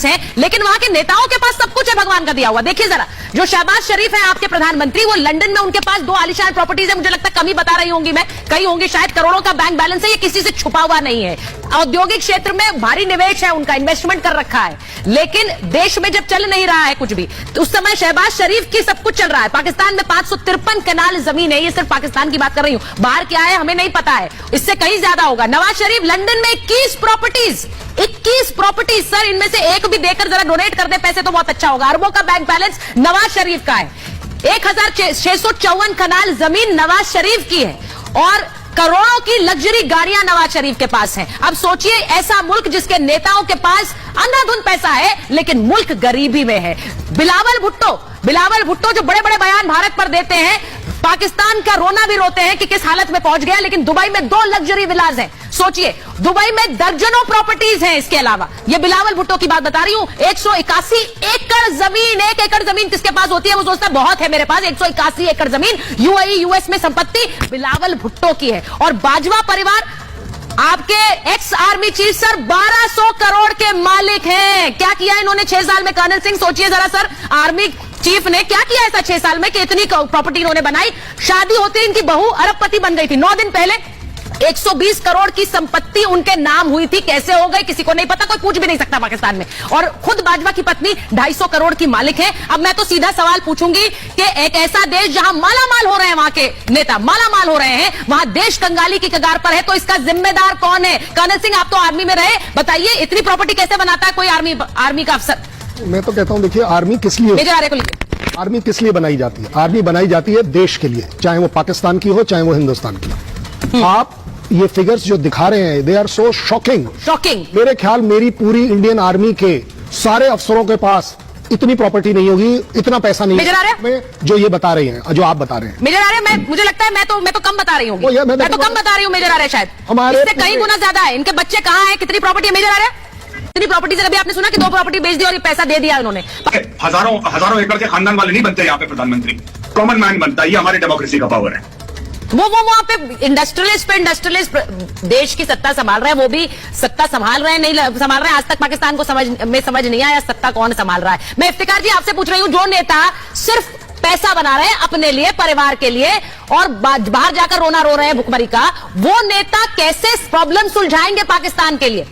पास है, लेकिन वहां के नेताओं के पास सब कुछ है भगवान का दिया हुआ। देखिए जरा, जो शहबाज शरीफ है आपके प्रधानमंत्री, वो लंदन में उनके पास 2 आलीशान प्रॉपर्टीज है। मुझे लगता है कम ही बता रही होंगी मैं, कई होंगी शायद, करोड़ों का बैंक बैलेंस है, ये किसी से छुपा हुआ नहीं है। औद्योगिक क्षेत्र में भारी निवेश है उनका, इन्वेस्टमेंट कर रखा है, लेकिन देश में जब चल नहीं रहा है कुछ भी, तो उस समय शहबाज शरीफ की सब कुछ चल रहा है। पाकिस्तान में 553 कनाल जमीन है, ये सिर्फ पाकिस्तान की बात कर रही हूं, बाहर क्या है हमें नहीं पता है, इससे कहीं ज्यादा होगा। नवाज शरीफ लंदन में 21 प्रॉपर्टीज सर, इनमें से एक भी देकर जरा डोनेट कर दे पैसे तो बहुत अच्छा होगा। अरबों का बैंक बैलेंस नवाज शरीफ का है, 1654 कनाल जमीन नवाज शरीफ की है, और करोड़ों की लग्जरी गाड़ियां नवाज शरीफ के पास हैं। अब सोचिए, ऐसा मुल्क जिसके नेताओं के पास अंधाधुंध पैसा है, लेकिन मुल्क गरीबी में है। बिलावल भुट्टो जो बड़े बड़े बयान भारत पर देते हैं, पाकिस्तान का रोना भी रोते हैं कि किस हालत में पहुंच गया, लेकिन दुबई में 2 लग्जरी विलाज हैं। सोचिए, दुबई में दर्जनों प्रॉपर्टीज हैं। इसके अलावा ये बिलावल भुट्टो की बात बता रही हूं, 181 एकड़ जमीन, 1 एकड़ जमीन किसके पास होती है? वो सोचता बहुत है मेरे पास, 181 एकड़ जमीन यूएई यूएस में संपत्ति बिलावल भुट्टो की है। और बाजवा परिवार, आपके ex army chief sir, 1200 crore के मालिक हैं। क्या किया इन्होंने 6 साल में? कर्नल सिंह सोचिए जरा सर, आर्मी चीफ ने क्या किया ऐसा 6 साल में कि इतनी प्रॉपर्टी इन्होंने बनाई? शादी होते इनकी बहू अरबपति बन गई थी। 9 दिन पहले 120 करोड़ की संपत्ति उनके नाम हुई थी, कैसे हो गई किसी को नहीं पता, कोई पूछ भी नहीं सकता पाकिस्तान में। और खुद बाजवा की पत्नी 250 करोड़ की मालिक है। अब मैं तो सीधा सवाल पूछूंगी कि एक ऐसा देश जहां मालामाल हो रहे हैं, वहां के नेता मालामाल हो रहे हैं, वहां देश कंगाली की कगार पर है, तो इसका जिम्मेदार कौन है? कर्नल सिंह, आप तो आर्मी में रहे, बताइए इतनी प्रॉपर्टी कैसे बनाता है कोई आर्मी का अफसर? मैं तो कहता हूं, देखिए आर्मी किस लिए आर्मी किस लिए बनाई जाती है? आर्मी बनाई जाती है देश के लिए, चाहे वो पाकिस्तान की हो चाहे वो हिंदुस्तान की हो। आप ये फिगर्स जो दिखा रहे हैं, दे आर सो शॉकिंग। मेरे ख्याल मेरी पूरी इंडियन आर्मी के सारे अफसरों के पास इतनी प्रॉपर्टी नहीं होगी, इतना पैसा नहीं है जो ये बता रहे हैं, जो आप बता रहे हैं। मेजर आर्य, मुझे लगता है मैं तो कम बता रही हूँ, मैं तो कम बता रही हूँ मेजर आर्य, शायद हमारे इससे कई गुना ज्यादा है। इनके बच्चे कहाँ हैं, कितनी प्रॉपर्टी है मेजर आर्य? इतनी प्रॉपर्टी से अभी आपने सुना कि 2 प्रॉपर्टी बेच दी और ये पैसा दे दिया उन्होंने। हजारों एकड़ के खानदान वाले नहीं बनते यहाँ पे प्रधानमंत्री, कॉमन मैन बनता है। ये हमारी डेमोक्रेसी का पावर है। वो वहां पे इंडस्ट्रियलिस्ट देश की सत्ता संभाल रहे हैं, वो भी सत्ता संभाल रहे हैं, नहीं संभाल रहे हैं। आज तक पाकिस्तान को समझ नहीं आया सत्ता कौन संभाल रहा है। मैं इफ्तिकार जी आपसे पूछ रही हूँ, जो नेता सिर्फ पैसा बना रहे हैं अपने लिए, परिवार के लिए, और बाहर जाकर रोना रो रहे हैं भुखमरी का, वो नेता कैसे प्रॉब्लम सुलझाएंगे पाकिस्तान के लिए?